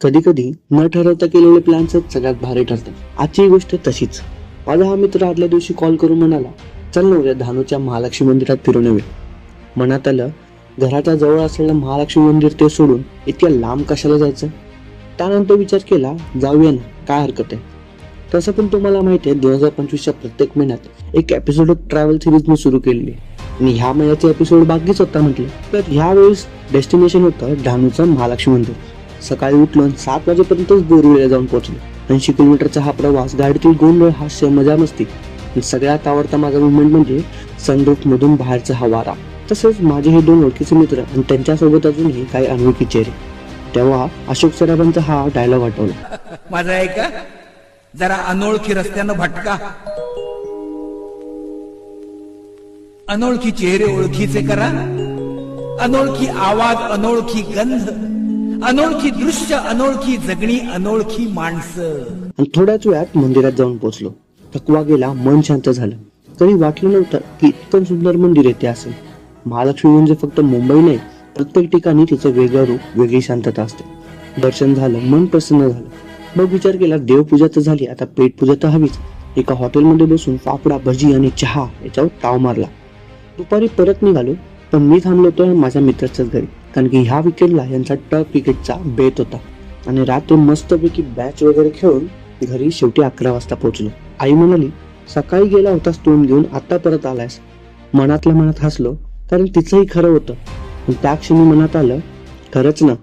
कधी कधी न ठरवता केलेले प्लॅन्स सगळ्यात भारी ठरतात. आजची ही गोष्ट तशीच. माझा हा मित्र आदल्या दिवशी कॉल करून म्हणाला, चल ना उद्या धानूच्या महालक्ष्मी मंदिरात फिरून येऊया. मनात आलं, घराच्या जवळ असलेलं महालक्ष्मी मंदिर ते सोडून इतक्या लांब कशाला जायचं. त्यानंतर विचार केला, जाऊया ना, काय हरकत आहे. तसं पण तुम्हाला माहिती आहे 2025च्या प्रत्येक महिन्यात एक एपिसोड ऑफ ट्रॅव्हल सिरीज मी सुरू केलेली आणि ह्या महिन्याचा एपिसोड बाकीच होता म्हटलं. तर ह्या वेळेस डेस्टिनेशन होतं डहाणूचं महालक्ष्मी मंदिर. सकाळी उठलो 7 वाजेपर्यंतच बोरिवलीला जाऊन पोहोचलो. 80 किलोमीटरचा हा प्रवास, गाडीतील गोंधळ, हास्य, मजा मस्ती आणि सगळ्यात आवडता माझा मुवमेंट म्हणजे सनरूफ मधून बाहेरचा हा वारा. तसेच माझे हे 2 ओळखीचे मित्र आणि त्यांच्यासोबत अजूनही काही अनोळखी चेहरे. तेव्हा अशोक सराफांचा हा डायलॉग आठवला, माझा आहे का जरा अनोळखी रस्त्यानं भटका, अनोळखी चेहरे ओळखीचे करा, अनोळखी आवाज, अनोळखी गंध, अनोळखी दृश्य, अनोळखी जगणी, अनोळखी माणसं. आणि थोड्याच वेळात मंदिरात जाऊन पोहोचलो. थकवा गेला, मन शांत झालं. तरी वाटलं नव्हतं की इतकं सुंदर मंदिर येते असेल. महालक्ष्मी म्हणजे फक्त मुंबई नाही, प्रत्येक ठिकाणी तिचं वेगळं रूप, वेगळी शांतता असते. दर्शन झालं, मन प्रसन्न झालं. मग विचार केला, देवपूजा तर झाली, आता पेटपूजा तर हवीच. एका हॉटेलमध्ये बसून फाफडा, भजी आणि चहा याच्यावर ताव मारला. दुपारी परत निघालो, पण मी थांबलो होतो माझ्या मित्राच्याच घरी, कारण की ह्या विकेंडला यांचा टर्फ क्रिकेटचा बेत होता. आणि रात्री मस्तपैकी बॅच वगैरे खेळून घरी शेवटी 11 वाजता पोहोचलो. आई म्हणाली, सकाळी गेला होतास तोंड घेऊन, आता परत आलायस. मनातल्या मनात हसलो, कारण तिचंही खरं होतं. त्या क्षणी मनात आलं, खरंच ना,